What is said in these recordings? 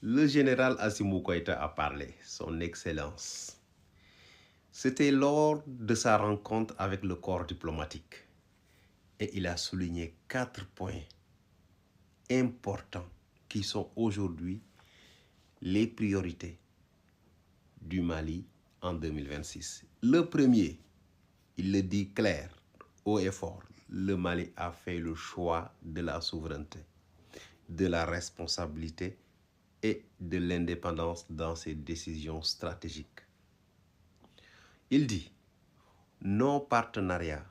Le général Assimi Goïta a parlé, son excellence. C'était lors de sa rencontre avec le corps diplomatique. Et il a souligné 4 points importants qui sont aujourd'hui les priorités du Mali en 2026. Le premier, il le dit clair, haut et fort, le Mali a fait le choix de la souveraineté, de la responsabilité et de l'indépendance dans ses décisions stratégiques. Il dit, nos partenariats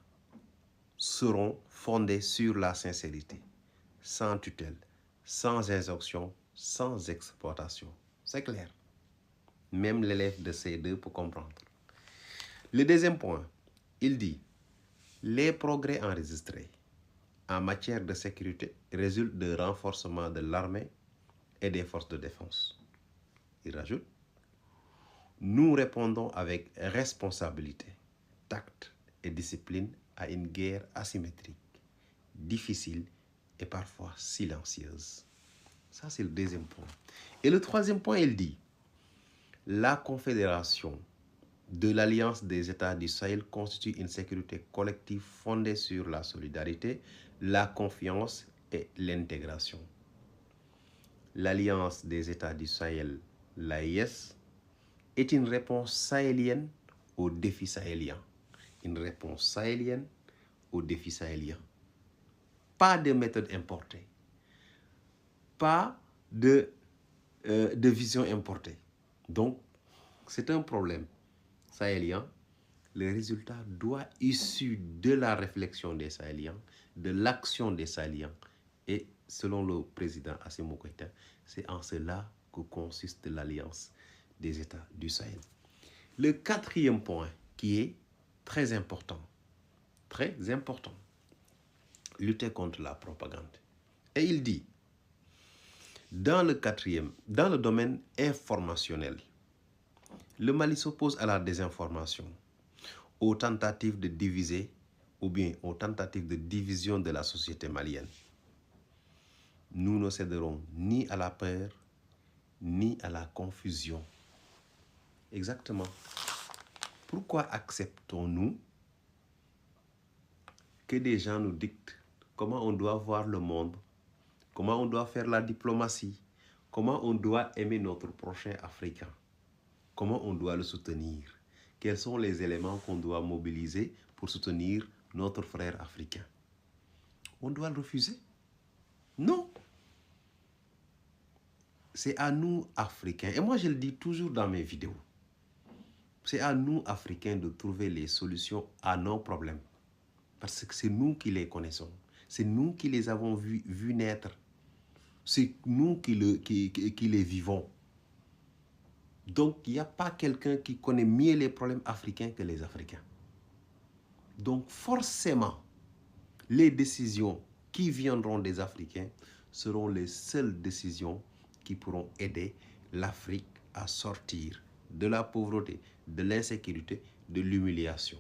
seront fondés sur la sincérité, sans tutelle, sans injonction, sans exploitation. C'est clair. Même l'élève de C2 peut comprendre. Le deuxième point, il dit, les progrès enregistrés en matière de sécurité résultent de renforcement de l'armée et des forces de défense. Il rajoute, nous répondons avec responsabilité, tact et discipline à une guerre asymétrique, difficile et parfois silencieuse. Ça, c'est le deuxième point. Et le troisième point, il dit, la confédération de l'Alliance des États du Sahel constitue une sécurité collective fondée sur la solidarité, la confiance et l'intégration. L'Alliance des États du Sahel, l'AIS, est une réponse sahélienne aux défis sahéliens. Une réponse sahélienne aux défis sahéliens. Pas de méthode importée. Pas de vision importée. Donc, c'est un problème sahélien. Le résultat doit issu de la réflexion des Sahéliens, de l'action des Sahéliens. Et selon le président Assimi Goïta, c'est en cela que consiste l'alliance des États du Sahel. Le quatrième point qui est très important, lutter contre la propagande. Et il dit, dans le domaine informationnel, le Mali s'oppose à la désinformation, aux tentatives de diviser ou bien aux tentatives de division de la société malienne. Nous ne céderons ni à la peur, ni à la confusion. Exactement. Pourquoi acceptons-nous que des gens nous dictent comment on doit voir le monde, comment on doit faire la diplomatie, comment on doit aimer notre prochain africain, comment on doit le soutenir? Quels sont les éléments qu'on doit mobiliser pour soutenir notre frère africain? On doit le refuser? Non. C'est à nous, Africains, et moi je le dis toujours dans mes vidéos, c'est à nous, Africains, de trouver les solutions à nos problèmes. Parce que c'est nous qui les connaissons. C'est nous qui les avons vus naître. C'est nous qui les vivons. Donc, il n'y a pas quelqu'un qui connaît mieux les problèmes africains que les Africains. Donc, forcément, les décisions qui viendront des Africains seront les seules décisions qui pourront aider l'Afrique à sortir de la pauvreté, de l'insécurité, de l'humiliation.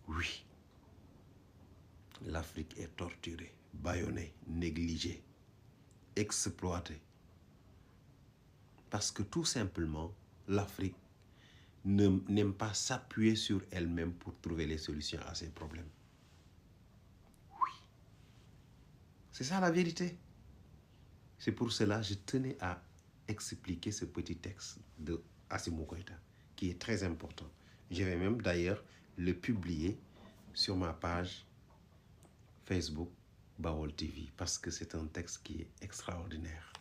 Oui, l'Afrique est torturée, bâillonnée, négligée, exploitée. Parce que tout simplement, l'Afrique n'aime pas s'appuyer sur elle-même pour trouver les solutions à ses problèmes. Oui. C'est ça la vérité. C'est pour cela que je tenais à expliquer ce petit texte de Assimi Goïta, qui est très important. Je vais même d'ailleurs le publier sur ma page Facebook Baol TV, parce que c'est un texte qui est extraordinaire.